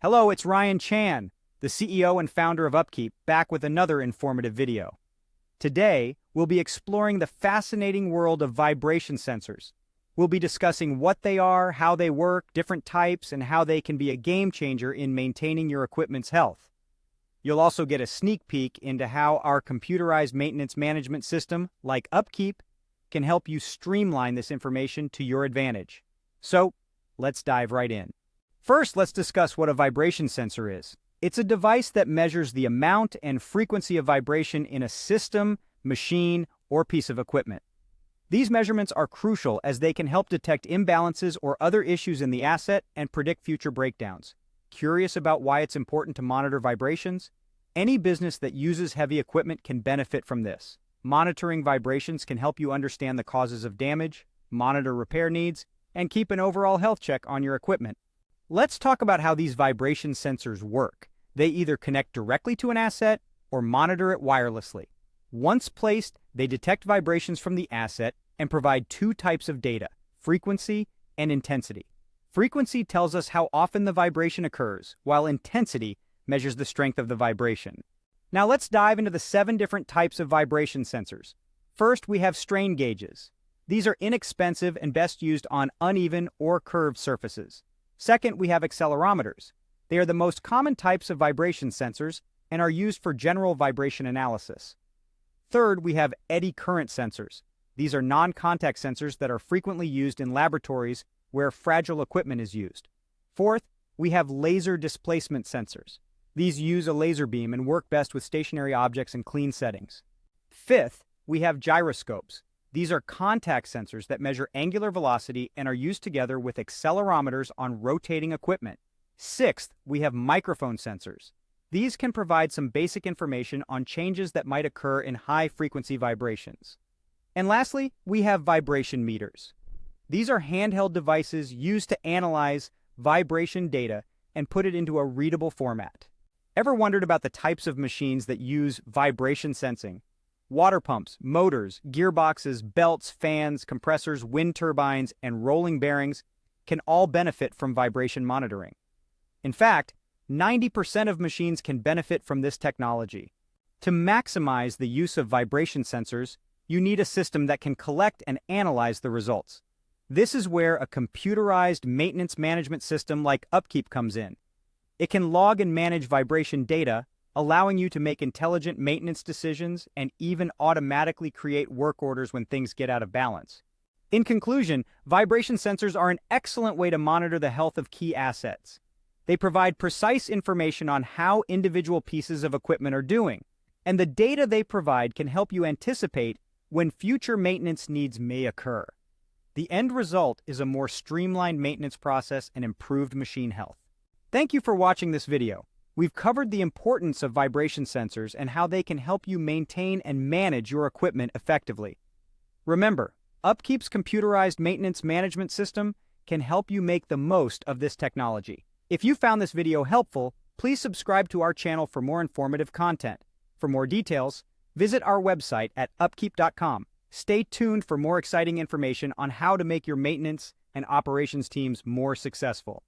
Hello, it's Ryan Chan, the CEO and founder of UpKeep, back with another informative video. Today, we'll be exploring the fascinating world of vibration sensors. We'll be discussing what they are, how they work, different types, and how they can be a game changer in maintaining your equipment's health. You'll also get a sneak peek into how our computerized maintenance management system, like UpKeep, can help you streamline this information to your advantage. So, let's dive right in. First, let's discuss what a vibration sensor is. It's a device that measures the amount and frequency of vibration in a system, machine, or piece of equipment. These measurements are crucial as they can help detect imbalances or other issues in the asset and predict future breakdowns. Curious about why it's important to monitor vibrations? Any business that uses heavy equipment can benefit from this. Monitoring vibrations can help you understand the causes of damage, monitor repair needs, and keep an overall health check on your equipment. Let's talk about how these vibration sensors work. They either connect directly to an asset or monitor it wirelessly. Once placed, they detect vibrations from the asset and provide two types of data: frequency and intensity. Frequency tells us how often the vibration occurs, while intensity measures the strength of the vibration. Now let's dive into the 7 different types of vibration sensors. First, we have strain gauges. These are inexpensive and best used on uneven or curved surfaces. Second, we have accelerometers. They are the most common types of vibration sensors and are used for general vibration analysis. Third, we have eddy current sensors. These are non-contact sensors that are frequently used in laboratories where fragile equipment is used. Fourth, we have laser displacement sensors. These use a laser beam and work best with stationary objects in clean settings. Fifth, we have gyroscopes. These are contact sensors that measure angular velocity and are used together with accelerometers on rotating equipment. Sixth, we have microphone sensors. These can provide some basic information on changes that might occur in high-frequency vibrations. And lastly, we have vibration meters. These are handheld devices used to analyze vibration data and put it into a readable format. Ever wondered about the types of machines that use vibration sensing? Water pumps, motors, gearboxes, belts, fans, compressors, wind turbines, and rolling bearings can all benefit from vibration monitoring. In fact, 90% of machines can benefit from this technology. To maximize the use of vibration sensors, you need a system that can collect and analyze the results. This is where a computerized maintenance management system like UpKeep comes in. It can log and manage vibration data, allowing you to make intelligent maintenance decisions and even automatically create work orders when things get out of balance. In conclusion, vibration sensors are an excellent way to monitor the health of key assets. They provide precise information on how individual pieces of equipment are doing, and the data they provide can help you anticipate when future maintenance needs may occur. The end result is a more streamlined maintenance process and improved machine health. Thank you for watching this video. We've covered the importance of vibration sensors and how they can help you maintain and manage your equipment effectively. Remember, UpKeep's computerized maintenance management system can help you make the most of this technology. If you found this video helpful, please subscribe to our channel for more informative content. For more details, visit our website at upkeep.com. Stay tuned for more exciting information on how to make your maintenance and operations teams more successful.